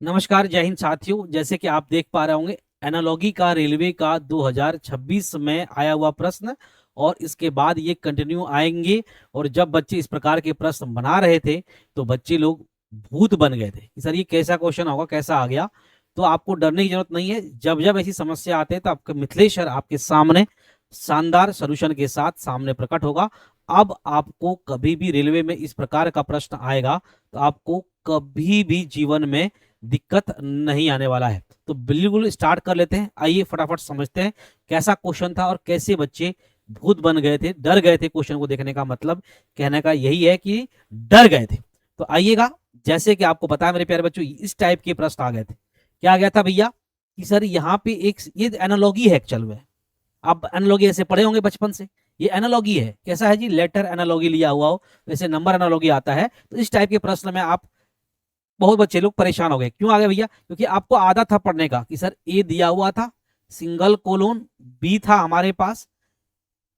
नमस्कार, जय हिंद साथियों। जैसे कि आप देख पा रहे होंगे, एनालॉगी का रेलवे का 2026 में आया हुआ प्रश्न और इसके बाद ये कंटिन्यू आएंगे। और जब बच्चे इस प्रकार के प्रश्न बना रहे थे तो बच्चे लोग भूत बन गए थे कि सर ये कैसा क्वेश्चन होगा, कैसा आ गया। तो आपको डरने की जरूरत नहीं है। जब जब ऐसी समस्या आते हैं तो आपका मिथिलेश सर आपके सामने शानदार सॉल्यूशन के साथ सामने प्रकट होगा। अब आपको कभी भी रेलवे में इस प्रकार का प्रश्न आएगा तो आपको कभी भी जीवन में दिक्कत नहीं आने वाला है। तो बिल्कुल स्टार्ट कर लेते हैं। आइए फटाफट समझते हैं कैसा क्वेश्चन था और कैसे बच्चे भूत बन गए थे, डर गए थे। क्वेश्चन को देखने का मतलब कहने का यही है कि डर गए थे। तो आइएगा, जैसे कि आपको पता है मेरे प्यारे बच्चों, इस टाइप के प्रश्न आ गए थे। क्या आ गया था भैया कि सर यहाँ पे एक ये एनालॉगी है एक्चुअल में। आप एनालॉगी ऐसे पढ़े होंगे बचपन से। ये एनालॉगी है, कैसा है जी, लेटर एनालॉगी लिया हुआ हो, जैसे नंबर एनालॉगी आता है। तो इस टाइप के प्रश्न में आप बहुत बच्चे लोग परेशान हो गए। क्यों आ गए भैया? क्योंकि आपको आदत था पढ़ने का कि सर ए दिया हुआ था, सिंगल कोलोन बी था हमारे पास,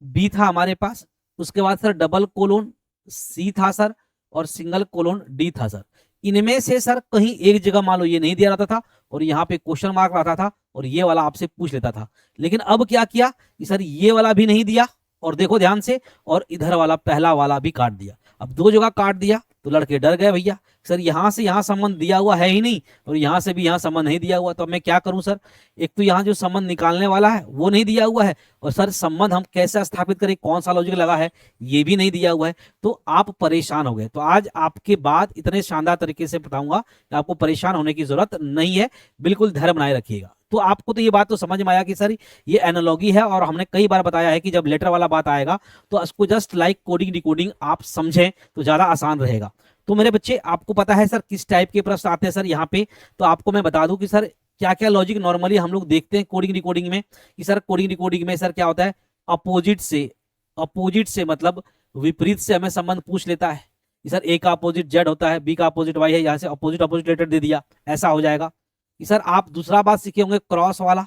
बी था हमारे पास, उसके बाद सर डबल कोलोन सी था सर, और सिंगल कोलोन डी था सर। इनमें से सर कहीं एक जगह मान लो ये नहीं दिया रहता था और यहाँ पे क्वेश्चन मार्क रहता था और ये वाला आपसे पूछ लेता था। लेकिन अब क्या किया कि सर ये वाला भी नहीं दिया, और देखो ध्यान से, और इधर वाला पहला वाला भी काट दिया। अब दो जगह काट दिया तो लड़के डर गए भैया, सर यहाँ से यहाँ संबंध दिया हुआ है ही नहीं और यहाँ से भी यहाँ संबंध नहीं दिया हुआ, तो अब मैं क्या करूं सर? एक तो यहाँ जो संबंध निकालने वाला है वो नहीं दिया हुआ है, और सर संबंध हम कैसे स्थापित करें, कौन सा लॉजिक लगा है, ये भी नहीं दिया हुआ है। तो आप परेशान हो गए। तो आज आपके बाद इतने शानदार तरीके से बताऊंगा कि आपको परेशान होने की जरूरत नहीं है। बिल्कुल धैर्य बनाए रखिएगा। तो आपको तो ये बात तो समझ में आया कि सर ये एनालॉगी है, और हमने कई बार बताया है कि जब लेटर वाला बात आएगा तो उसको जस्ट लाइक कोडिंग डिकोडिंग आप समझें तो ज्यादा आसान रहेगा। तो मेरे बच्चे, आपको पता है सर किस टाइप के प्रश्न आते हैं सर यहाँ पे? तो आपको मैं बता दूं कि सर क्या क्या लॉजिक नॉर्मली हम लोग देखते हैं कोडिंग डिकोडिंग में। कि सर कोडिंग डिकोडिंग में सर क्या होता है, अपोजिट से मतलब विपरीत से हमें संबंध पूछ लेता है कि सर ए का अपोजिट जेड होता है, बी का अपोजिट वाई है, यहाँ से अपोजिट अपोजिट लेटर दे दिया, ऐसा हो जाएगा। कि सर आप दूसरा बात सीखे होंगे क्रॉस वाला,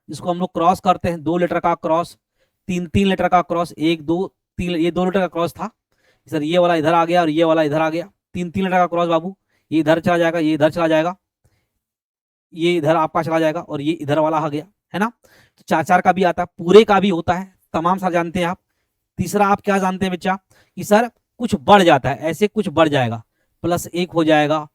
जिसको हम लोग क्रॉस करते हैं, दो लेटर का क्रॉस, तीन तीन लेटर का क्रॉस, एक दो तीन, ये दो लेटर का क्रॉस था सर। ये वाला इधर आ गया और ये वाला इधर आ गया, तीन तीन लेटर का क्रॉस बाबू। ये इधर चला जाएगा, ये इधर चला जाएगा, ये इधर आपका चला जाएगा, और ये इधर वाला आ गया, है ना? तो चार चार का भी आता है, पूरे का भी होता है, तमाम सा जानते हैं आप। तीसरा आप क्या जानते हैं बच्चा कि सर कुछ बढ़ जाता है, ऐसे कुछ बढ़ जाएगा, प्लस एक हो जाएगा,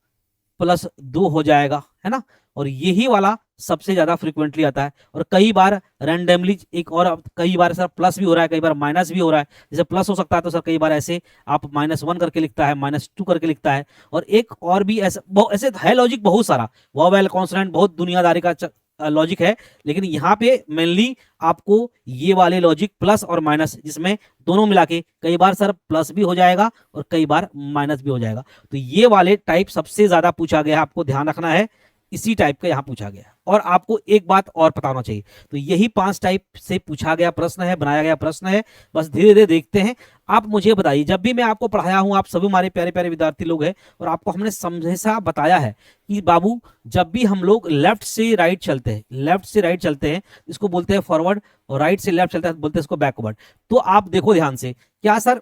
प्लस दो हो जाएगा, है ना? और यही वाला सबसे ज्यादा फ्रिक्वेंटली आता है। और कई बार रैंडमली एक और, कई बार सर प्लस भी हो रहा है, कई बार माइनस भी हो रहा है। जैसे प्लस हो सकता है तो सर कई बार ऐसे आप -1 करके लिखता है, -2 करके लिखता है। और एक और भी ऐसा ऐसे है लॉजिक बहुत सारा, वॉवेल कॉन्सोनेंट, बहुत दुनियादारी का लॉजिक है। लेकिन यहाँ पे मेनली आपको ये वाले लॉजिक प्लस और माइनस, जिसमें दोनों मिला के कई बार सर प्लस भी हो जाएगा और कई बार माइनस भी हो जाएगा। तो ये वाले टाइप सबसे ज्यादा पूछा गया है, आपको ध्यान रखना है। इसी टाइप का यहाँ पूछा गया। और आपको एक बात और पता होना चाहिए, तो यही 5 टाइप से पूछा गया प्रश्न है, बनाया गया प्रश्न है। बस धीरे धीरे देखते हैं। आप मुझे बताइए, जब भी मैं आपको पढ़ाया हूं, आप सभी हमारे प्यारे प्यारे विद्यार्थी लोग हैं, और आपको हमने हमेशा बताया है कि बाबू जब भी हम लोग लेफ्ट से राइट चलते हैं, लेफ्ट से राइट चलते हैं इसको बोलते हैं फॉरवर्ड, और राइट से लेफ्ट चलते हैं बोलते हैं इसको बैकवर्ड। तो आप देखो ध्यान से, क्या सर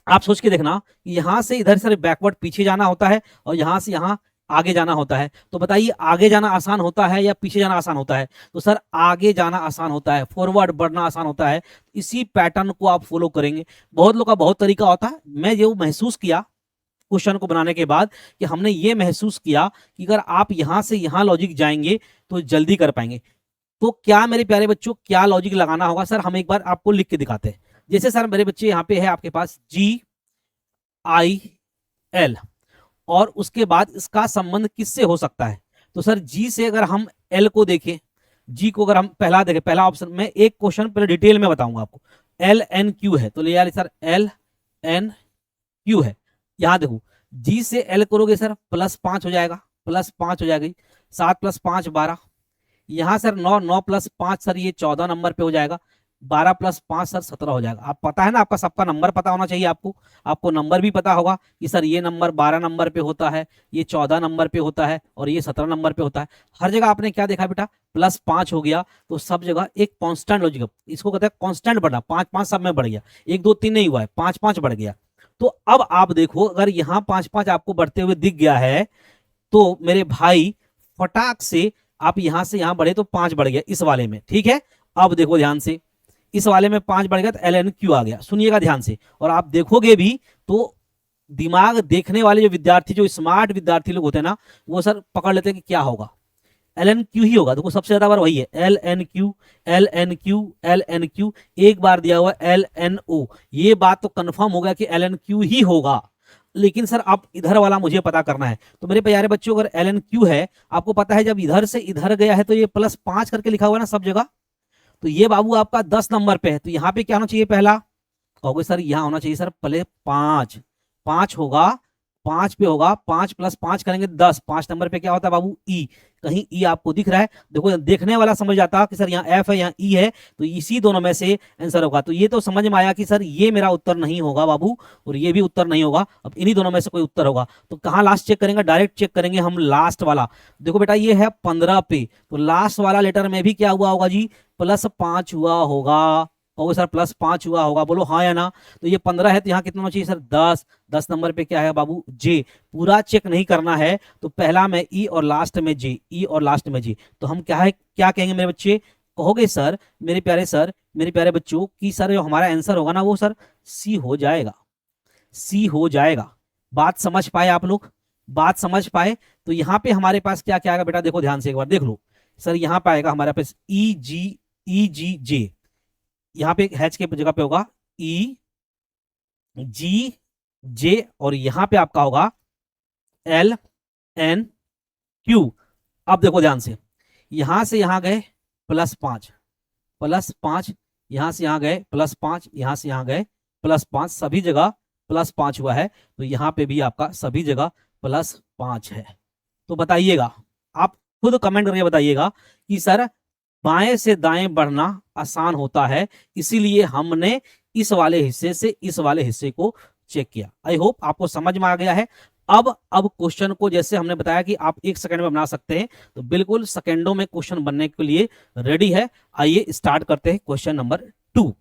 आप सोच के देखना, यहां से इधर सर बैकवर्ड पीछे जाना होता है और यहां से यहां आगे जाना होता है। तो बताइए आगे जाना आसान होता है या पीछे जाना आसान होता है? तो सर आगे जाना आसान होता है, फॉरवर्ड बढ़ना आसान होता है। इसी पैटर्न को आप फॉलो करेंगे। बहुत लोग का बहुत तरीका होता है। मैं जो महसूस किया क्वेश्चन को बनाने के बाद, कि हमने ये महसूस किया कि अगर आप यहां से यहां लॉजिक जाएंगे तो जल्दी कर पाएंगे। तो क्या मेरे प्यारे बच्चों, क्या लॉजिक लगाना होगा सर, हम एक बार आपको लिख के दिखाते हैं। जैसे सर मेरे बच्चे यहाँ पे है आपके पास GIL, और उसके बाद इसका संबंध किससे हो सकता है? तो सर जी से अगर हम एल को देखें, जी को अगर हम पहला देखें, पहला ऑप्शन में एक क्वेश्चन पहले डिटेल में बताऊंगा आपको। LNQ है, तो ले यार सर LNQ है। यहां देखो, जी से एल करोगे सर +5 हो जाएगा, +5 हो जाएगी, 7 + 5 12। यहाँ सर 9, 9 + 5 सर ये 14 नंबर पे हो जाएगा, 12 + 5 सर 17 हो जाएगा। आप पता है ना, आपका सबका नंबर पता होना चाहिए आपको। आपको नंबर भी पता होगा कि सर ये नंबर 12 नंबर पे होता है, ये 14 नंबर पे होता है, और ये 17 नंबर पे होता है। हर जगह आपने क्या देखा बेटा, +5 हो गया। तो सब जगह एक कांस्टेंट लॉजिक, इसको कहते हैं कांस्टेंट बढ़ना, 5 5 सब में बढ़ गया, 1 2 3 नहीं हुआ है, 5 5 बढ़ गया। तो अब आप देखो, अगर यहाँ 5 5 आपको बढ़ते हुए दिख गया है, तो मेरे भाई फटाक से आप यहां से यहां बढ़े तो 5 बढ़ गया इस वाले में, ठीक है। अब देखो ध्यान से, इस वाले में 5 बढ़ गया तो एल एन क्यू आ गया, सुनिएगा ध्यान से। और आप देखोगे भी तो दिमाग देखने वाले जो विद्यार्थी, जो स्मार्ट विद्यार्थी लोग होते हैं ना, वो सर पकड़ लेते हैं कि क्या होगा, एल एन क्यू ही होगा। देखो सबसे ज्यादा बार वही है, L N Q L N Q L N Q, एक बार दिया हुआ एल एन ओ, ये बात तो कंफर्म हो गया कि एल एन क्यू ही होगा। लेकिन सर आप इधर वाला मुझे पता करना है। तो मेरे प्यारे बच्चों, अगर एल एन क्यू है, आपको पता है जब इधर से इधर गया है तो ये +5 करके लिखा हुआ है ना सब जगह, तो ये बाबू आपका 10 नंबर पे है। तो यहाँ पे क्या होना चाहिए, पहला कहोगे सर यहाँ होना चाहिए सर पहले 5, 5 होगा, 5 पे होगा, 5 + 5 करेंगे 10, 5 नंबर पे क्या होता है बाबू, ई। कहीं ई आपको दिख रहा है, देखो देखने वाला समझ जाता कि सर यहाँ एफ है यहाँ ई है, तो इसी दोनों में से आंसर होगा। तो ये तो समझ में आया कि सर ये मेरा उत्तर नहीं होगा बाबू, और ये भी उत्तर नहीं होगा। अब इन्हीं दोनों में से कोई उत्तर होगा। तो कहाँ लास्ट चेक करेंगे, डायरेक्ट चेक करेंगे हम लास्ट वाला। देखो बेटा ये है 15 पे, तो लास्ट वाला लेटर में भी क्या हुआ होगा जी, +5 हुआ होगा। और सर +5 हुआ होगा, बोलो हाँ या ना। तो ये 15 है तो यहाँ कितना होना चाहिए सर 10, 10 नंबर पे क्या है बाबू, जे। पूरा चेक नहीं करना है, तो पहला में ई और लास्ट में जे, ई और लास्ट में जे। तो हम क्या है, क्या कहेंगे मेरे बच्चे, कहोगे सर मेरे प्यारे सर, मेरे प्यारे बच्चों कि सर जो हमारा आंसर होगा ना वो सर सी हो जाएगा, सी हो जाएगा। बात समझ पाए आप लोग, बात समझ पाए। तो यहाँ पे हमारे पास क्या क्या आएगा बेटा, देखो ध्यान से एक बार देख लो सर, यहाँ पे आएगा हमारे पास ई जी जे, यहाँ पे हैच के जगह पे होगा ई जी जे, और यहाँ पे आपका होगा एल एन क्यू। अब देखो ध्यान से, यहां से यहां गए +5, +5, यहां से यहां गए +5, यहां से यहां गए +5, सभी जगह +5 हुआ है। तो यहाँ पे भी आपका सभी जगह +5 है। तो बताइएगा, आप खुद कमेंट करके बताइएगा कि सर बाएं से दाएं बढ़ना आसान होता है, इसीलिए हमने इस वाले हिस्से से इस वाले हिस्से को चेक किया। आई होप आपको समझ में आ गया है। अब क्वेश्चन को जैसे हमने बताया कि आप 1 सेकंड में बना सकते हैं, तो बिल्कुल सेकंडों में क्वेश्चन बनने के लिए रेडी है। आइए स्टार्ट करते हैं क्वेश्चन नंबर 2।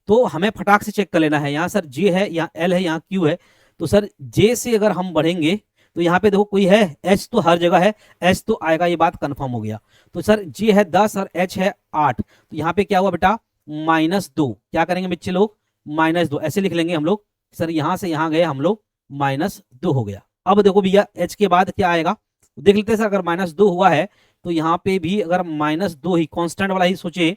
तो हमें फटाक से चेक कर लेना है, यहाँ सर जे है, यहाँ एल है, यहाँ क्यू है। तो सर जे से अगर हम बढ़ेंगे तो यहाँ पे देखो कोई है, एच तो हर जगह है, एच तो आएगा, ये बात कंफर्म हो गया। तो सर जे है 10 और एच है 8, तो यहाँ पे क्या हुआ बेटा, -2। क्या करेंगे बच्चे लोग, -2 ऐसे लिख लेंगे हम लोग। सर यहाँ से यहाँ गए हम लोग, -2 हो गया। अब देखो भैया एच के बाद क्या आएगा, देख लेते हैं सर। अगर -2 हुआ है तो यहाँ पे भी अगर -2 ही कांस्टेंट वाला ही सोचे,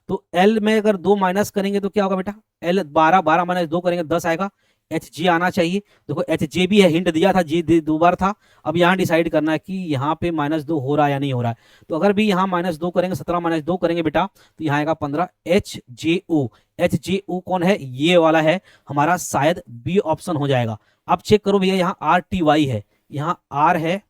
तो एल में अगर 2 माइनस करेंगे तो क्या होगा बेटा, एल 12, 12 - 2 करेंगे 10 आएगा। एच जे आना चाहिए, देखो एच जे भी है, हिंट दिया था, जे 2 बार था। अब यहाँ डिसाइड करना है कि यहाँ पे -2 हो रहा है या नहीं हो रहा है। तो अगर भी यहाँ -2 करेंगे, 17 - 2 करेंगे बेटा, तो यहाँ आएगा 15। एच जे ओ, एच जे ओ कौन है, ये वाला है हमारा, शायद बी ऑप्शन हो जाएगा। अब चेक करो भैया, यहाँ आर टी वाई है, यहाँ आर है,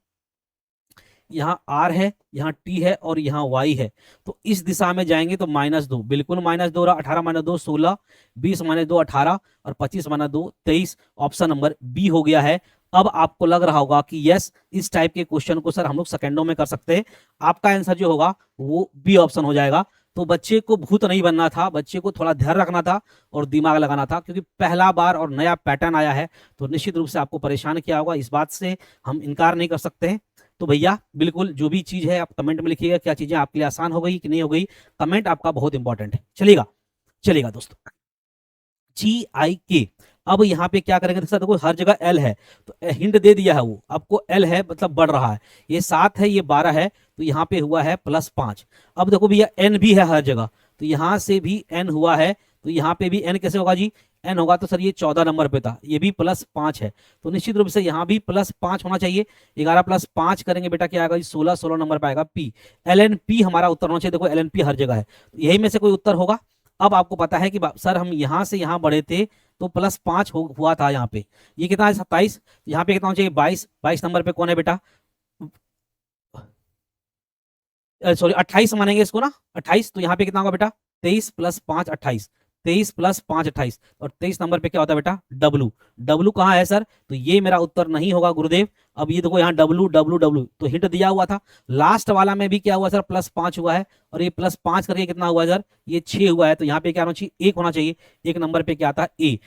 यहाँ आर है, यहाँ टी है और यहाँ वाई है। तो इस दिशा में जाएंगे तो -2, बिल्कुल -2 रहा। 18 - 2 16, 20 - 2 18 और 25 - 2 23। ऑप्शन नंबर बी हो गया है। अब आपको लग रहा होगा कि यस, इस टाइप के क्वेश्चन को सर हम लोग सेकंडों में कर सकते हैं। आपका आंसर जो होगा वो बी ऑप्शन हो जाएगा। तो बच्चे को भूत नहीं बनना था, बच्चे को थोड़ा ध्यान रखना था और दिमाग लगाना था, क्योंकि पहला बार और नया पैटर्न आया है, तो निश्चित रूप से आपको परेशान किया होगा, इस बात से हम इनकार नहीं कर सकते हैं। तो भैया बिल्कुल जो भी चीज है आप कमेंट में लिखिएगा, क्या चीजें आपके लिए आसान हो गई कि नहीं हो गई। कमेंट आपका बहुत इंपॉर्टेंट है। चलिएगा, चलिएगा दोस्तों, GIK। अब यहाँ पे क्या करेंगे, देखो हर जगह एल है, तो हिंट दे दिया है वो आपको, एल है मतलब बढ़ रहा है। ये 7 है, ये 12 है, तो यहाँ पे हुआ है +5। अब देखो भैया एन भी है हर जगह, तो यहाँ से भी एन हुआ है, तो यहाँ पे भी एन कैसे होगा जी, एन होगा तो सर ये 14 नंबर पे था, ये भी +5 है, तो निश्चित रूप से यहाँ भी +5 होना चाहिए। 11 + 5 करेंगे बेटा, क्या आएगा 16, 16 नंबर पे आएगा पी। LNP हमारा उत्तर होना चाहिए। देखो LNP हर जगह है, तो यही में से कोई उत्तर होगा। अब आपको पता है कि सर हम यहाँ से यहाँ बढ़े थे तो +5 हुआ था यहाँ पे, ये कितना है 27, यहाँ पे कितना होना चाहिए 22, 22 नंबर पे कौन है बेटा, सॉरी 28 मानेंगे इसको ना, 28। तो यहाँ पे कितना होगा बेटा 23 + 5 28, 23 + 5 28, और 23 नंबर पे क्या होता है बेटा डब्लू। डब्लू कहाँ है सर, तो ये मेरा उत्तर नहीं होगा गुरुदेव। अब ये देखो यहाँ डब्लू डब्लू डब्लू, तो हिंट दिया हुआ था। लास्ट वाला में भी क्या हुआ सर +5 हुआ है, और ये +5 करके कितना हुआ सर, ये 6 हुआ है। तो यहाँ पे क्या होना चाहिए, 1 होना चाहिए। 1 नंबर पे क्या आता है ए,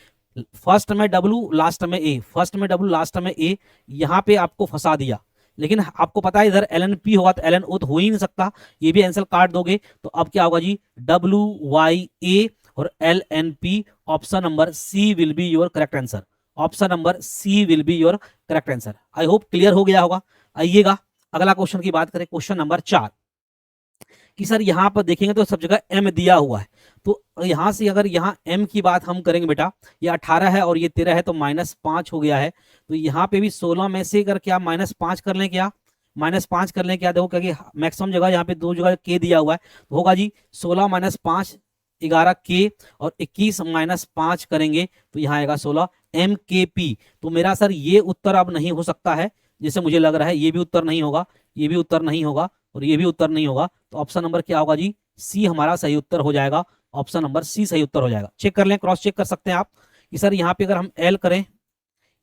फर्स्ट में डब्लू लास्ट में ए, फर्स्ट में डब्लू लास्ट में ए। यहाँ पे आपको फंसा दिया लेकिन आपको पता है इधर एल एन पी होगा तो एल एन ओ तो हो ही नहीं सकता, ये भी आंसर काट दोगे। तो अब क्या होगा जी, WYA और LNP, option number C will be your correct answer. Option number C will be your correct answer. I hope clear हो गया होगा। आइएगा अगला क्वेश्चन की बात करें, क्वेश्चन नंबर 4 कि सर यहाँ पर देखेंगे तो सब जगह m दिया हुआ है, तो यहाँ से अगर यहाँ m की बात हम करेंगे बेटा, ये 18 है और ये 13 है तो -5 हो गया है। तो यहाँ पे भी 16 में से अगर क्या -5 कर लें, क्या -5 कर लें क्या, देखो क्योंकि मैक्सिमम जगह यहाँ पे 2 जगह k दिया हुआ है, तो होगा जी 16 - 5 11 k और 21 - 5 करेंगे तो यहाँ आएगा 16 MKP। तो मेरा सर ये उत्तर अब नहीं हो सकता है, जैसे मुझे लग रहा है ये भी उत्तर नहीं होगा, ये भी उत्तर नहीं होगा और ये भी उत्तर नहीं होगा। तो ऑप्शन नंबर क्या होगा जी, सी हमारा सही उत्तर हो जाएगा। ऑप्शन नंबर सी सही उत्तर हो जाएगा। चेक कर लें, क्रॉस चेक कर सकते हैं आप कि सर यहाँ पे अगर हम एल करें,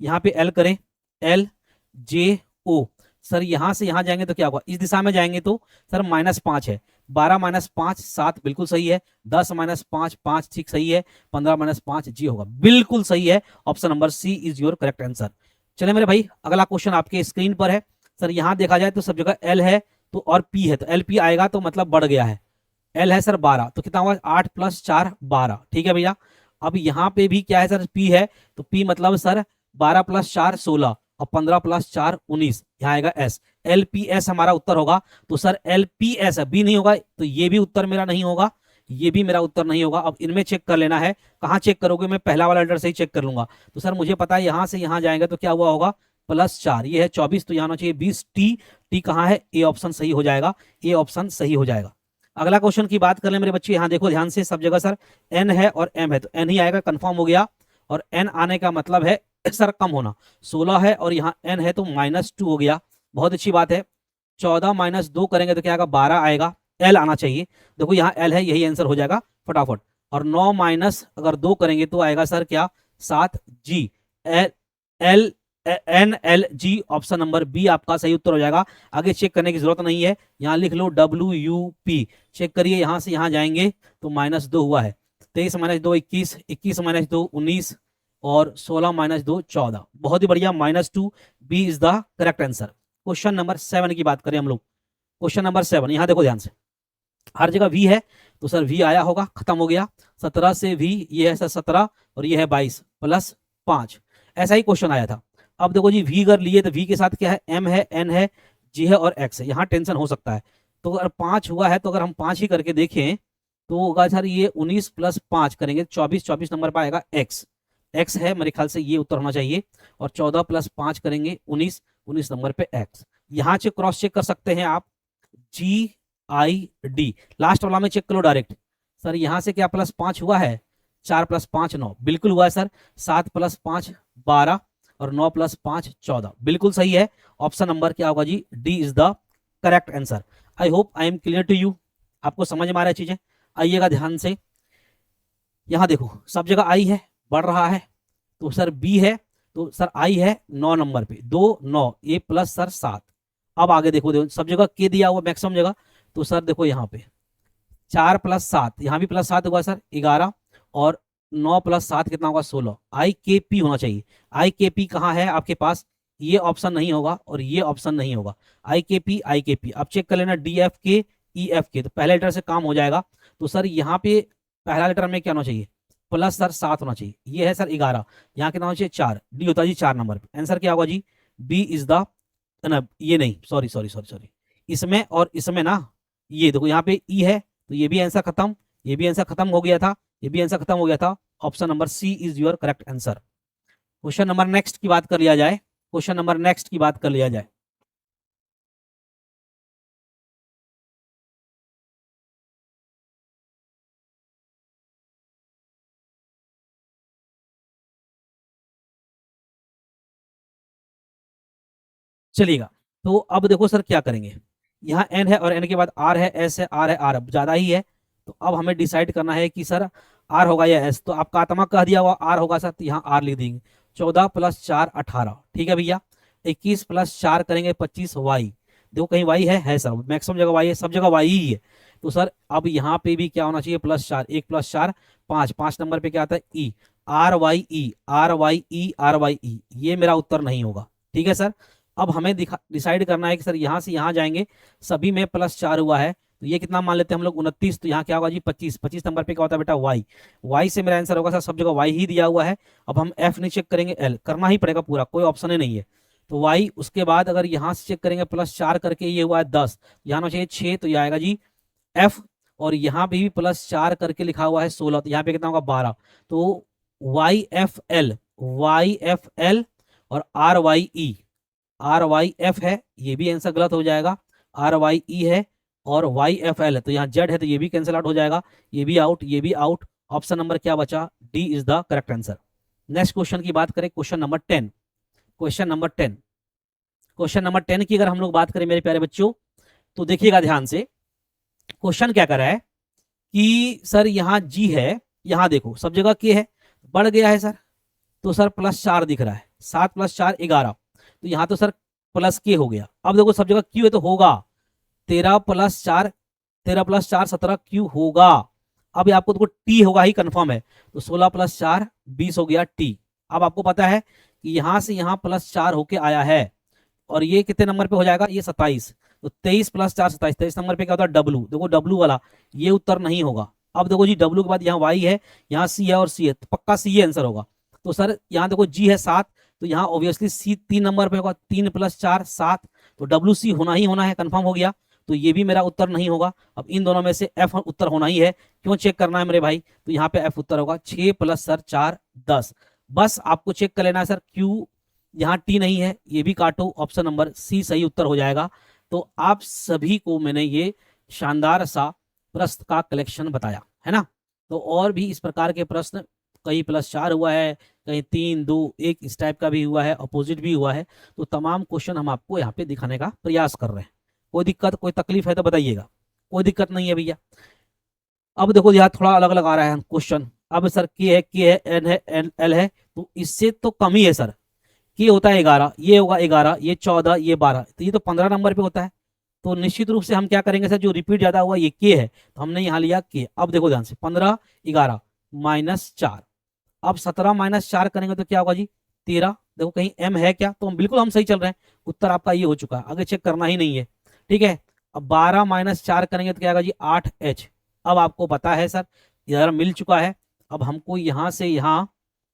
यहाँ पे एल करें, LJO, सर यहाँ से यहाँ जाएंगे तो क्या होगा, इस दिशा में जाएंगे तो सर -5 है, 12 - 5 7 बिल्कुल सही है, 10 - 5 5 ठीक सही है, 15 - 5 जी होगा, बिल्कुल सही है। Option number C is your correct answer. चले मेरे भाई अगला क्वेश्चन आपके स्क्रीन पर है। सर यहाँ देखा जाए तो सब जगह एल है तो और पी है, तो एल पी आएगा तो मतलब बढ़ गया है। एल है सर 12, तो कितना हुआ 8 + 4 12, ठीक है भैया। अब यहाँ पे भी क्या है सर, पी है, तो पी मतलब सर 12 + 4 16 और 15 + 4 19, यहाँ आएगा एस, LPS हमारा उत्तर होगा। तो सर LPS है, बी नहीं होगा, तो ये भी उत्तर मेरा नहीं होगा, ये भी मेरा उत्तर नहीं होगा। अब इनमें चेक कर लेना है, कहाँ चेक करोगे, मैं पहला वाला लेटर से ही चेक कर लूंगा। तो सर मुझे पता है यहाँ से यहाँ जाएगा तो क्या हुआ होगा, +4, ये है 24, तो यहाँ होना चाहिए 20 टी कहाँ है, ए ऑप्शन सही हो जाएगा, ए ऑप्शन सही हो जाएगा। अगला क्वेश्चन की बात कर ले मेरे बच्चे, यहाँ देखो ध्यान से, सब जगह सर एन है और एम है, तो एन ही आएगा, कंफर्म हो गया। और एन आने का मतलब है सर कम होना, 16 है और यहाँ एन है तो -2 हो गया, बहुत अच्छी बात है। 14 - 2 करेंगे तो क्या आएगा, 12 आएगा, एल आना चाहिए, देखो यहाँ एल है, यही आंसर हो जाएगा फटाफट। और 9 - अगर 2 करेंगे तो आएगा सर क्या, 7 जी, L NLG, option number B आपका सही उत्तर हो जाएगा। आगे चेक करने की जरूरत नहीं है, यहाँ लिख लो WUP, चेक करिए, यहाँ से यहाँ जाएंगे तो -2 हुआ है, 23 - 2 21, 21 - 2 19 और 16 - 2 14, बहुत ही बढ़िया, -2, B is the correct answer. Question number 7 की बात करें हम लोग, क्वेश्चन नंबर 7, यहाँ देखो ध्यान से, हर जगह वी है तो सर वी आया होगा, खत्म हो गया, 17 से वी, ये है सर 17 और ये है 22 + 5, ऐसा ही क्वेश्चन आया था। अब देखो जी वी अगर लिए तो वी के साथ क्या है, एम है, एन है, जी है और एक्स है, यहाँ टेंशन हो सकता है। तो अगर 5 हुआ है तो अगर हम 5 ही करके देखें तो होगा सर ये 19 + 5 करेंगे 24, 24 नंबर पर आएगा एक्स, एक्स है मेरे ख्याल से ये उत्तर होना चाहिए। और 14 + 5 करेंगे 19, 19 नंबर पे एक्स, यहाँ से क्रॉस चेक कर सकते हैं आप, GID, लास्ट वाला में चेक करो डायरेक्ट। सर यहाँ से क्या +5 हुआ है, 4 + 5 9, बिल्कुल हुआ है सर, 7 + 5 12 और 9 + 5 14, बिल्कुल सही है। ऑप्शन नंबर क्या होगा जी, D is the correct answer. I hope I am clear to you, आपको समझ में आ रहा है चीजें। आइएगा ध्यान से, यहाँ देखो सब जगह आई है, बढ़ रहा है, तो सर बी है, तो सर आई है 9 नंबर पे, 2 9, ए प्लस सर 7। अब आगे देखो, देखो सब जगह के दिया हुआ मैक्सिमम जगह, तो सर देखो यहाँ पे 4 + 7, यहाँ भी +7 होगा सर 11 और 9 + 7 कितना होगा 16, IKP होना चाहिए। IKP कहाँ है आपके पास, ये ऑप्शन नहीं होगा और ये ऑप्शन नहीं होगा, IKP अब चेक कर लेना, DFK EFK, तो पहले लेटर से काम हो जाएगा। तो सर यहाँ पे पहला लेटर में क्या होना चाहिए, प्लस सर 7 होना चाहिए, ये है सर 11, यहाँ कितना होना चाहिए 4, डी होता है जी 4 नंबर पे, आंसर क्या होगा जी, बी इज द, ना ये नहीं, सॉरी सॉरी सॉरी सॉरी, इसमें और इसमें ना, ये देखो यहाँ पे ई है, तो ये भी आंसर खत्म, ये भी आंसर खत्म हो गया था, ये भी आंसर खत्म हो गया था। Option number C is your correct answer. Question number next की बात कर लिया जाए, क्वेश्चन नंबर नेक्स्ट की बात कर लिया जाए। चलिएगा, तो अब देखो सर क्या करेंगे, यहाँ एन है और एन के बाद आर है, एस है, आर है, आर अब ज्यादा ही है, तो अब हमें डिसाइड करना है कि सर आर होगा या एस, तो आपका आत्मा कह दिया हुआ आर होगा सर, तो यहाँ आर लिख देंगे, 14 + 4 18, ठीक है भैया। 21 + 4 करेंगे 25 वाई, देखो कहीं वाई है सर, मैक्सिमम जगह वाई है, सब जगह वाई ही है। तो सर अब यहाँ पे भी क्या होना चाहिए, +4, 1 + 4 5, 5 नंबर पे क्या आता है ई, RYE RYE RYE, ये मेरा उत्तर नहीं होगा, ठीक है सर। अब हमें डिसाइड करना है कि सर यहाँ से यहाँ जाएंगे, सभी में +4 हुआ है, तो ये कितना मान लेते हैं हम लोग 29, तो यहाँ क्या होगा जी 25, 25 नंबर पे क्या होता है बेटा वाई, वाई से मेरा आंसर होगा सर, सब जगह वाई ही दिया हुआ है। अब हम एफ नहीं चेक करेंगे, एल करना ही पड़ेगा पूरा, कोई ऑप्शन ही नहीं है। तो वाई, उसके बाद अगर यहाँ से चेक करेंगे +4 करके ये हुआ है 10, यहाँ होना चाहिए 6, तो ये आएगा जी एफ। और यहाँ पे भी +4 करके लिखा हुआ है 16, तो यहाँ पे कितना होगा 12। तो Y F L, Y F L और R Y E, R Y F है, ये भी आंसर गलत हो जाएगा, आर वाई ई है और वाई एफ एल है, तो यहाँ जेड है, तो ये भी कैंसिल आउट हो जाएगा, ये भी आउट, ये भी आउट। ऑप्शन नंबर क्या बचा, D is the correct answer. Next question की बात करें, question number 10, question number 10, question number 10 की अगर हम लोग बात करें मेरे प्यारे बच्चों, तो देखिएगा ध्यान से, क्वेश्चन क्या कर रहा है कि सर यहाँ जी है, यहाँ देखो सब जगह के है, बढ़ गया है सर, तो सर +4 दिख रहा है, 7 + 4 11, तो यहाँ तो सर प्लस के हो गया। अब देखो सब जगह क्यू है तो होगा 13 + 4, 13 + 4 17 क्यू होगा। अब आपको देखो टी होगा ही कंफर्म है, तो 16 + 4 20 हो गया टी। अब आपको पता है कि यहाँ से यहाँ +4 होके आया है, और ये कितने नंबर पे हो जाएगा, ये 27, तो 23 + 4 27, 23 नंबर पे क्या होता है डब्लू, देखो डब्लू वाला ये उत्तर नहीं होगा। अब देखो जी डब्लू के बाद यहाँ वाई है, यहाँ सी है और सी है, तो पक्का सी ये आंसर होगा। तो सर यहाँ देखो जी है 7, तो यहाँ ऑब्वियसली सी 3 नंबर पे होगा, 3 + 4 7, तो डब्लू सी होना ही होना है, कंफर्म हो गया, तो ये भी मेरा उत्तर नहीं होगा। अब इन दोनों में से एफ उत्तर होना ही है, क्यों चेक करना है मेरे भाई, तो यहाँ पे एफ उत्तर होगा 6 + सर 4 10। बस आपको चेक कर लेना है सर क्यू, यहाँ टी नहीं है, ये भी काटो, ऑप्शन नंबर सी सही उत्तर हो जाएगा। तो आप सभी को मैंने ये शानदार सा प्रश्न का कलेक्शन बताया है ना। तो और भी इस प्रकार के प्रश्न, कहीं +4 हुआ है, कहीं 3 2 1 इस टाइप का भी हुआ है, अपोजिट भी हुआ है, तो तमाम क्वेश्चन हम आपको यहाँ पे दिखाने का प्रयास कर रहे हैं। कोई दिक्कत कोई तकलीफ है तो बताइएगा, कोई दिक्कत नहीं है भैया। अब देखो यहाँ थोड़ा अलग अलग आ रहा है क्वेश्चन, अब सर के है एन है एल है, तो इससे तो कम ही है सर, के होता है 11, ये होगा 11, ये 14, ये 12, तो ये तो 15 नंबर पे होता है। तो निश्चित रूप से हम क्या करेंगे सर, जो रिपीट ज्यादा हुआ ये के है, तो हमने यहाँ लिया के। अब देखो ध्यान से 15 11 -4, अब 17 - 4 करेंगे तो क्या होगा जी 13। देखो कहीं एम है क्या, तो हम बिल्कुल हम सही चल रहे हैं, उत्तर आपका ये हो चुका है, आगे चेक करना ही नहीं है, ठीक है। अब 12 - 4 करेंगे तो क्या होगा जी 8H। अब आपको पता है सर इधर मिल चुका है, अब हमको यहाँ से यहाँ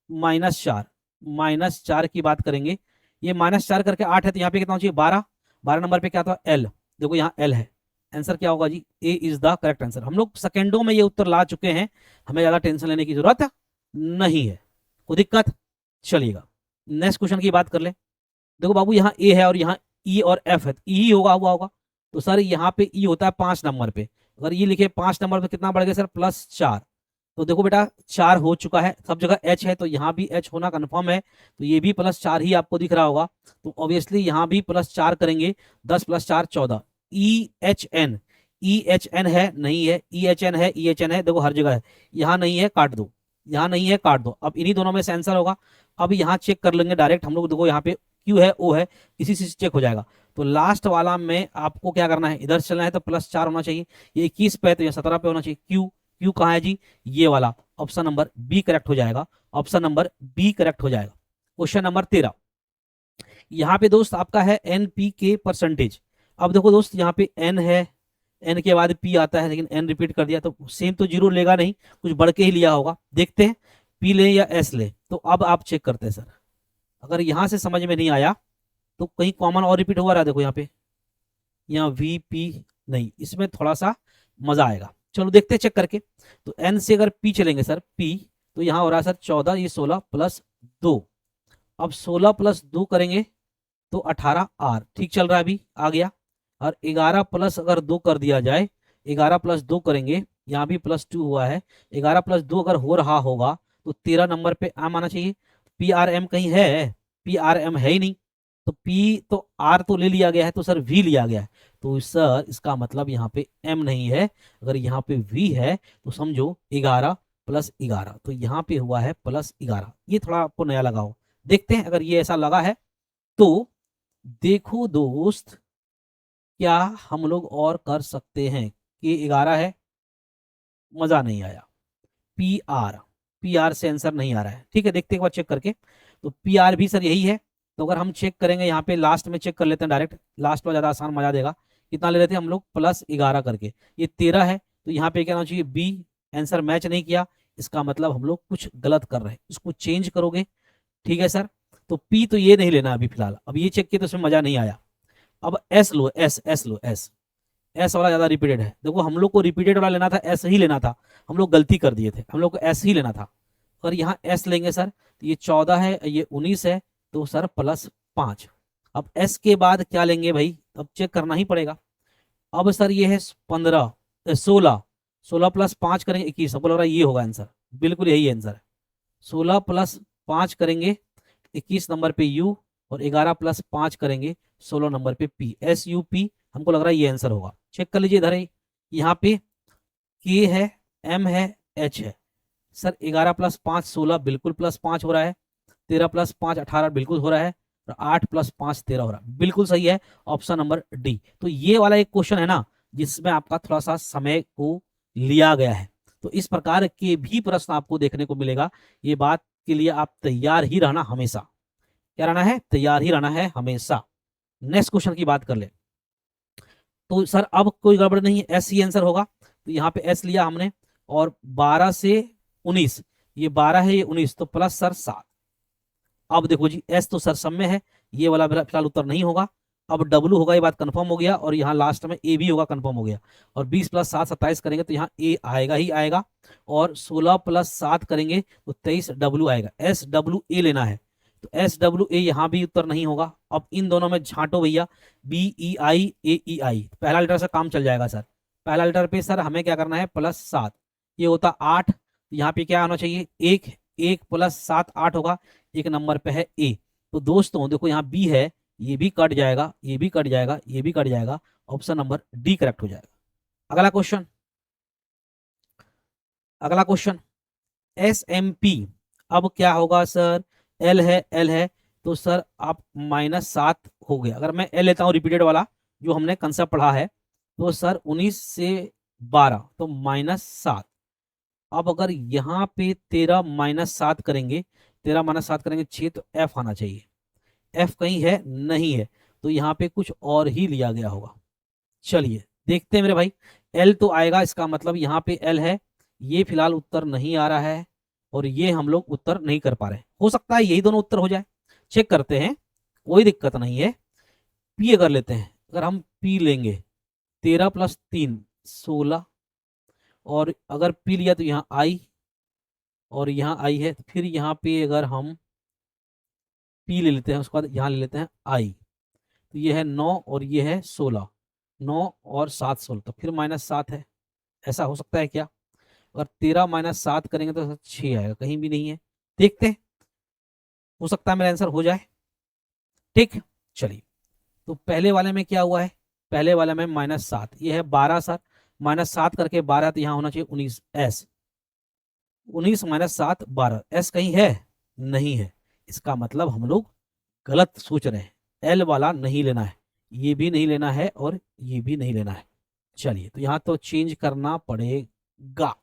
-4 की बात करेंगे, ये -4 करके 8 है, तो यहाँ पे कितना चाहिए 12, 12 नंबर पे क्या था एल, देखो यहाँ एल है, आंसर क्या होगा जी ए इज द करेक्ट आंसर। हम लोग सेकेंडों में ये उत्तर ला चुके हैं, हमें ज्यादा टेंशन लेने की जरूरत नहीं है, कोई दिक्कत। चलिएगा नेक्स्ट क्वेश्चन की बात कर ले। देखो बाबू यहाँ ए है और यहाँ ई और एफ है, ई ही होगा हुआ होगा, तो सर यहाँ पे ई होता है 5 नंबर पे, अगर ये लिखे 5 नंबर पे कितना बढ़ गया सर +4, तो देखो बेटा 4 हो चुका है, सब जगह एच है, तो यहाँ भी एच होना कन्फर्म है, तो ये भी +4 ही आपको दिख रहा होगा, तो ऑब्वियसली यहाँ भी +4 करेंगे, 10 + 4 14। E H N, E H N है नहीं है, ई एच एन है, ई एच एन है, देखो हर जगह है, यहाँ नहीं है काट दो, यहाँ नहीं है काट दो, अब इन्हीं दोनों में से आंसर होगा। अब यहाँ चेक कर लेंगे डायरेक्ट हम लोग, देखो यहाँ पे क्यू है ओ है, इसी से चेक हो जाएगा। तो लास्ट वाला में आपको क्या करना है, इधर चलना है तो +4 होना चाहिए, ये 21 पे है तो ये 17 पे होना चाहिए, क्यू क्यू कहाँ है जी ये वाला, ऑप्शन नंबर बी करेक्ट हो जाएगा, ऑप्शन नंबर बी करेक्ट हो जाएगा। क्वेश्चन नंबर 13, यहाँ पे दोस्त आपका है एनपीके परसेंटेज। अब देखो दोस्त यहाँ पे एन है, एन के बाद पी आता है, लेकिन एन रिपीट कर दिया तो सेम तो जीरो लेगा नहीं, कुछ बढ़ के ही लिया होगा, देखते हैं पी ले या एस ले। तो अब आप चेक करते हैं सर, अगर यहाँ से समझ में नहीं आया तो कहीं कॉमन और रिपीट हुआ रहा, देखो यहाँ पे, यहाँ वी पी नहीं, इसमें थोड़ा सा मजा आएगा, चलो देखते हैं चेक करके। तो एन से अगर पी चलेंगे सर पी, तो यहाँ हो रहा है सर 14, ये 16 + 2, अब 16 + 2 करेंगे तो 18 आर, ठीक चल रहा है अभी आ गया। और 11 प्लस अगर 2 कर दिया जाए, 11 + 2 करेंगे, यहाँ भी +2 हुआ है, 11 + 2 अगर हो रहा होगा तो 13 नंबर पे आम आना चाहिए, पी आर एम कहीं है, पी आर एम है ही नहीं, तो पी तो आर तो ले लिया गया है, तो सर वी लिया गया है, तो सर इसका मतलब यहाँ पे एम नहीं है, अगर यहाँ पे वी है तो समझो 11 + 11, तो यहाँ पे हुआ है +11। ये थोड़ा आपको नया लगा हो, देखते हैं अगर ये ऐसा लगा है तो देखो दोस्त क्या हम लोग और कर सकते हैं। कि 11 है, मजा नहीं आया, पी आर से आंसर नहीं आ रहा है, ठीक है देखते एक बार चेक करके। तो पी आर भी सर यही है, तो अगर हम चेक करेंगे यहाँ पे लास्ट में चेक कर लेते हैं डायरेक्ट, लास्ट वाला ज़्यादा आसान मजा देगा। कितना ले रहे थे हम लोग, +11 करके, ये 13 है, तो यहाँ पे क्या होना चाहिए, बी। आंसर मैच नहीं किया, इसका मतलब हम लोग कुछ गलत कर रहे हैं, इसको चेंज करोगे। ठीक है सर, तो पी तो ये नहीं लेना अभी फिलहाल, अब ये चेक किया तो इसमें मजा नहीं आया। अब एस लो, एस लो, एस वाला ज्यादा रिपीटेड है। देखो हम लोग को रिपीटेड वाला लेना था, एस ही लेना था, हम लोग गलती कर दिए थे, हम लोग को एस ही लेना था। और यहाँ एस लेंगे सर, तो ये 14 है, ये 19 है, तो सर +5। अब एस के बाद क्या लेंगे भाई, अब चेक करना ही पड़ेगा। अब सर ये है 15, 16, 16 + 5 करेंगे 21, सबको लग रहा है ये होगा आंसर, बिल्कुल यही आंसर है। 16 + 5 करेंगे 21 नंबर पे यू, और 11 + 5 करेंगे 16 नंबर पे पी, SUP, हमको लग रहा है ये आंसर होगा। चेक कर लीजिए इधर ही, यहाँ पे के है, एम है, एच है। सर 11 + 5 16, बिल्कुल +5 हो रहा है। 13 + 5 18, बिल्कुल हो रहा है। और 8 + 5 13 हो रहा है, बिल्कुल सही है, ऑप्शन नंबर डी। तो ये वाला एक क्वेश्चन है ना, जिसमें आपका थोड़ा सा समय को लिया गया है। तो इस प्रकार के भी प्रश्न आपको देखने को मिलेगा, ये बात के लिए आप तैयार ही रहना हमेशा। क्या रहना है, तैयार ही रहना है हमेशा। नेक्स्ट क्वेश्चन की बात कर ले। तो सर अब कोई गड़बड़ नहीं है, एस ही आंसर होगा, तो यहाँ पे एस लिया हमने। और 12 से 19, ये 12 है, ये 19, तो प्लस सर 7। अब देखो जी, एस तो सर सब में है, ये वाला फिलहाल उत्तर नहीं होगा। अब डब्लू होगा, ये बात कंफर्म हो गया, और यहाँ लास्ट में ए भी होगा, कंफर्म हो गया। और 20 + 7 27 करेंगे, तो यहाँ ए आएगा ही आएगा। और 16 + 7 करेंगे तो 23 डब्लू आएगा, SWA लेना है। तो SWA यहाँ भी उत्तर नहीं होगा। अब इन दोनों में झांटो भैया, BEI AEI, पहला लेटर से काम चल जाएगा सर। पहला लेटर पे सर हमें क्या करना है, +7, ये होता 8, यहाँ पे क्या आना चाहिए, 1, 1 + 7 8 होगा, एक नंबर पे है ए। तो दोस्तों देखो यहाँ बी है, ये भी कट जाएगा, ये भी कट जाएगा, ये भी कट जाएगा, ऑप्शन नंबर डी करेक्ट हो जाएगा। अगला क्वेश्चन, अगला क्वेश्चन, SMP। अब क्या होगा सर, एल है, एल है, तो सर आप -7 हो गया। अगर मैं एल लेता हूँ रिपीटेड वाला, जो हमने कंसेप्ट पढ़ा है, तो सर 19 से 12, तो -7। अब अगर यहाँ पे 13 - 7 करेंगे, 13 - 7 करेंगे 6, तो एफ आना चाहिए। एफ कहीं है, नहीं है, तो यहाँ पे कुछ और ही लिया गया होगा। चलिए देखते हैं मेरे भाई, एल तो आएगा, इसका मतलब यहाँ पे एल है, ये फिलहाल उत्तर नहीं आ रहा है, और ये हम लोग उत्तर नहीं कर पा रहे हैं। हो सकता है यही दोनों उत्तर हो जाए, चेक करते हैं, कोई दिक्कत नहीं है। पी अगर लेते हैं, अगर हम पी लेंगे, 13 + 3 16, और अगर पी लिया तो यहाँ आई, और यहाँ आई है, तो फिर यहाँ पे अगर हम पी ले लेते हैं, उसके बाद यहाँ ले लेते हैं आई, तो ये है 9 और ये है 16, 9 और 7 16, तो फिर -7 है। ऐसा हो सकता है क्या, अगर 13 - 7 करेंगे तो 6 आएगा, कहीं भी नहीं है। देखते हैं, हो सकता है मेरा आंसर हो जाए। ठीक, चलिए, तो पहले वाले में क्या हुआ है, पहले वाले में -7, ये है 12 सर, -7 करके 12, तो यहाँ होना चाहिए 19, एस 19 - 7 12, एस कहीं है, नहीं है, इसका मतलब हम लोग गलत सोच रहे हैं। एल वाला नहीं लेना है, ये भी नहीं लेना है, और ये भी नहीं लेना है। चलिए, तो यहाँ तो चेंज करना पड़ेगा।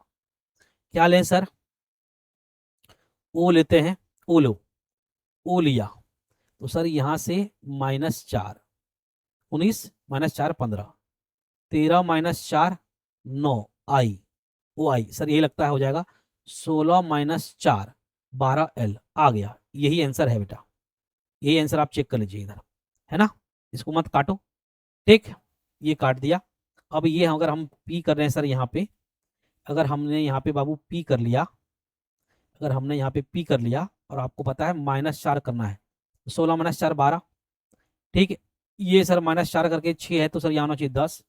क्या लें सर, ओ लेते हैं, ओ लो, ओ लिया, तो सर यहाँ से -4, 19 - 4 15, 13 - 4 9, आई, ओ आई, सर यही लगता है हो जाएगा। 16 - 4 12, एल आ गया, यही आंसर है बेटा, यही आंसर आप चेक कर लीजिए इधर, है ना, इसको मत काटो। ठीक, ये काट दिया। अब ये अगर हम पी कर रहे हैं सर, यहाँ पे अगर हमने यहाँ पे बाबू पी कर लिया, अगर हमने यहाँ पे पी कर लिया, और आपको पता है -4 करना है, 16 - 4 12, ठीक है, ये सर -4 करके 6 है, तो सर यहाँ होना चाहिए 10,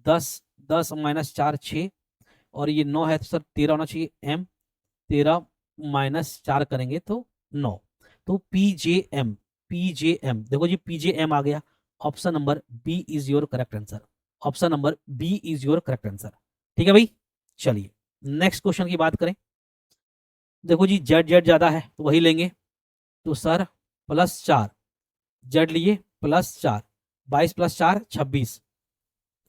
10 10 - 4 6, और ये 9 है, तो सर 13 होना चाहिए, एम 13 - 4 करेंगे तो 9, तो PJM, PJM देखो जी, PJM आ गया, option number B is your correct answer, option number B is your correct answer. ठीक है भाई, चलिए नेक्स्ट क्वेश्चन की बात करें। देखो जी, जेड जेड ज्यादा है तो वही लेंगे, तो सर +4, जेड लिए +4, 22 + 4 26,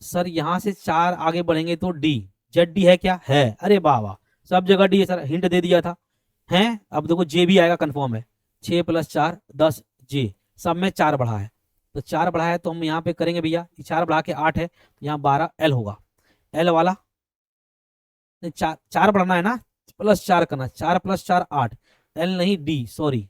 सर यहाँ से 4 आगे बढ़ेंगे तो डी, जेड डी है क्या, है, अरे वाह वाह, सब जगह डी है सर, हिंट दे दिया था। हैं, अब देखो जे भी आएगा, कंफर्म है, 6 + 4 10 जे, सब में 4 बढ़ा है, तो 4 बढ़ा है तो हम यहाँ पे करेंगे भैया, 4 बढ़ा के 8 है, तो यहाँ 12 एल होगा। एल वाला नहीं, 4 बढ़ाना है ना, प्लस 4 करना, 4 प्लस 4 8, एल नहीं डी, सॉरी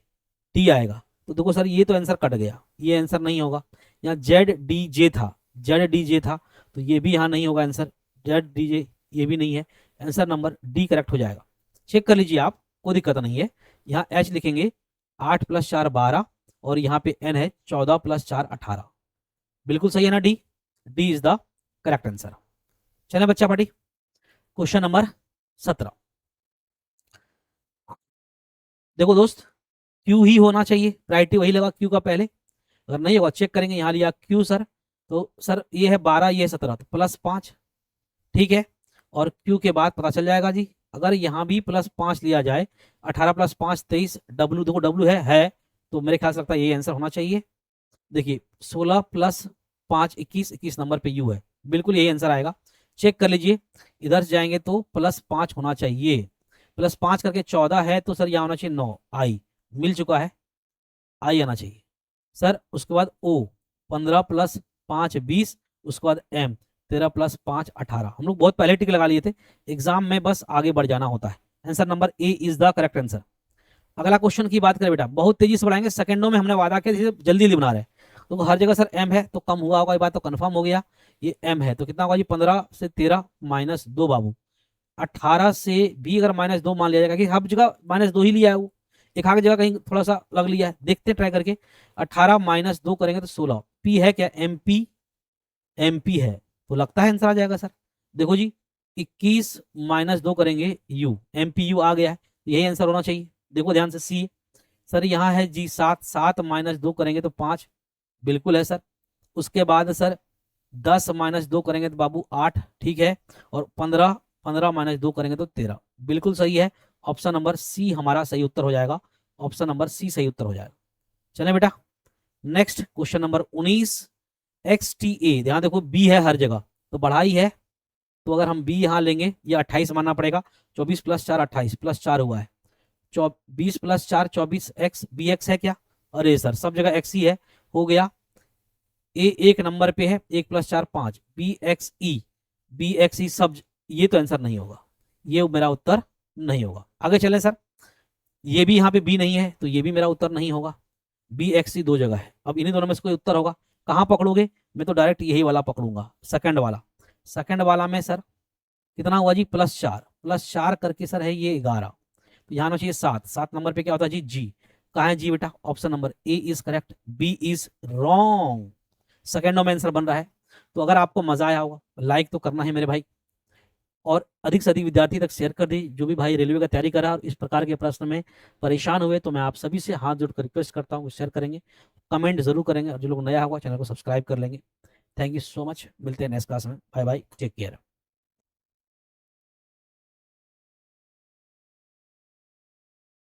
डी आएगा। तो देखो सर ये तो आंसर कट गया, ये आंसर नहीं होगा। यहाँ जेड डी जे था, जेड डी जे था, तो ये भी यहाँ नहीं होगा आंसर, जेड डी जे ये भी नहीं है, आंसर नंबर डी करेक्ट हो जाएगा। चेक कर लीजिए आप, कोई दिक्कत नहीं है। यहाँ एच लिखेंगे 8 प्लस 4 12, और यहाँ पे एन है 14 प्लस 4 18, बिल्कुल सही है ना, D, D is the correct answer. चले बच्चा पार्टी, क्वेश्चन नंबर 17। देखो दोस्त, क्यू ही होना चाहिए, प्रायोरिटी वही लगा क्यू का पहले, अगर नहीं होगा चेक करेंगे। यहाँ लिया क्यू सर, तो सर ये है 12, ये है 17, तो प्लस 5, ठीक है। और क्यू के बाद पता चल जाएगा जी, अगर यहाँ भी प्लस 5 लिया जाए, 18 प्लस 5 23, डब्ल्यू देखो डब्ल्यू है, तो मेरे ख्याल से लगता है ये आंसर होना चाहिए। देखिए 16 प्लस 5 21, 21 नंबर पे यू है, बिल्कुल यही आंसर आएगा। चेक कर लीजिए, इधर से जाएंगे तो प्लस 5 होना चाहिए, प्लस 5 करके 14 है, तो सर यहाँ होना चाहिए 9, आई मिल चुका है, आई आना चाहिए सर। उसके बाद ओ 15 प्लस 5 20, उसके बाद एम 13 प्लस 5 18, हम लोग बहुत पहले टिक लगा लिए थे, एग्जाम में बस आगे बढ़ जाना होता है। Answer number A is the correct answer. अगला क्वेश्चन की बात करें बेटा, बहुत तेजी से बढ़ाएंगे, सेकंडों में हमने वादा किया, जल्दी जल्दी बना रहे हैं, तो हर जगह सर एम है तो कम हुआ होगा, ये बात तो कंफर्म हो गया। ये एम है तो कितना होगा जी, 15 से 13 माइनस 2 बाबू, 18 से भी अगर माइनस 2 मान लिया जाएगा, कि हर जगह माइनस 2 ही लिया है वो, एक आगे जगह कहीं थोड़ा सा लग लिया है, देखते हैं ट्राई करके। 18 माइनस 2 करेंगे तो 16, पी है क्या, एम पी, एम पी है, तो लगता है आंसर आ जाएगा सर। देखो जी 21 माइनस 2 करेंगे यू, एम पी यू आ गया है, यही आंसर होना चाहिए। देखो ध्यान से सी सर, यहाँ है जी 7, 7 माइनस 2 करेंगे तो 5, बिल्कुल है सर। उसके बाद सर 10 माइनस 2 करेंगे तो बाबू 8, ठीक है। और 15, 15 माइनस 2 करेंगे तो 13, बिल्कुल सही है। ऑप्शन नंबर सी हमारा सही उत्तर हो जाएगा, ऑप्शन नंबर सी सही उत्तर हो जाएगा। चले बेटा, next question number 19, x T A, ध्यान देखो बी है हर जगह, तो बढ़ाई है, तो अगर हम बी यहाँ लेंगे, ये 28 मानना पड़ेगा, 24 प्लस 4 28 प्लस 4 हुआ है, 20 प्लस 4 24, एक्स बी एक्स है क्या, अरे सर सब जगह एक्स ही है, हो गया। ए एक नंबर पे है, 1 प्लस 4 5, बी एक्स ई, बी एक्स ई सब, ये तो आंसर नहीं होगा, ये मेरा उत्तर नहीं होगा। आगे चलें सर, ये भी यहाँ पे बी नहीं है, तो ये भी मेरा उत्तर नहीं होगा, बी एक्स सी 2 जगह है, अब इन्हीं दोनों में से कोई उत्तर होगा। कहाँ पकड़ोगे, मैं तो डायरेक्ट यही वाला पकड़ूंगा, सेकंड वाला। सेकंड वाला में सर कितना हुआ जी, प्लस 4, प्लस 4 करके सर है ये 11, तो यहाँ होना चाहिए 7, 7 नंबर पे क्या होता है जी, जी। कहाँ है जी बेटा, option number A is correct, B is wrong. सेकेंडों में आंसर बन रहा है। तो अगर आपको मजा आया होगा, लाइक तो करना है मेरे भाई, और अधिक से अधिक विद्यार्थी तक शेयर कर दी। जो भी भाई रेलवे का तैयारी कर रहा है और इस प्रकार के प्रश्न में परेशान हुए, तो मैं आप सभी से हाथ जोड़कर रिक्वेस्ट करता हूँ, शेयर करेंगे, कमेंट जरूर करेंगे, और जो लोग नया होगा चैनल को सब्सक्राइब कर लेंगे। थैंक यू सो मच, मिलते हैं नेक्स्ट क्लास में, बाय बाय, टेक केयर।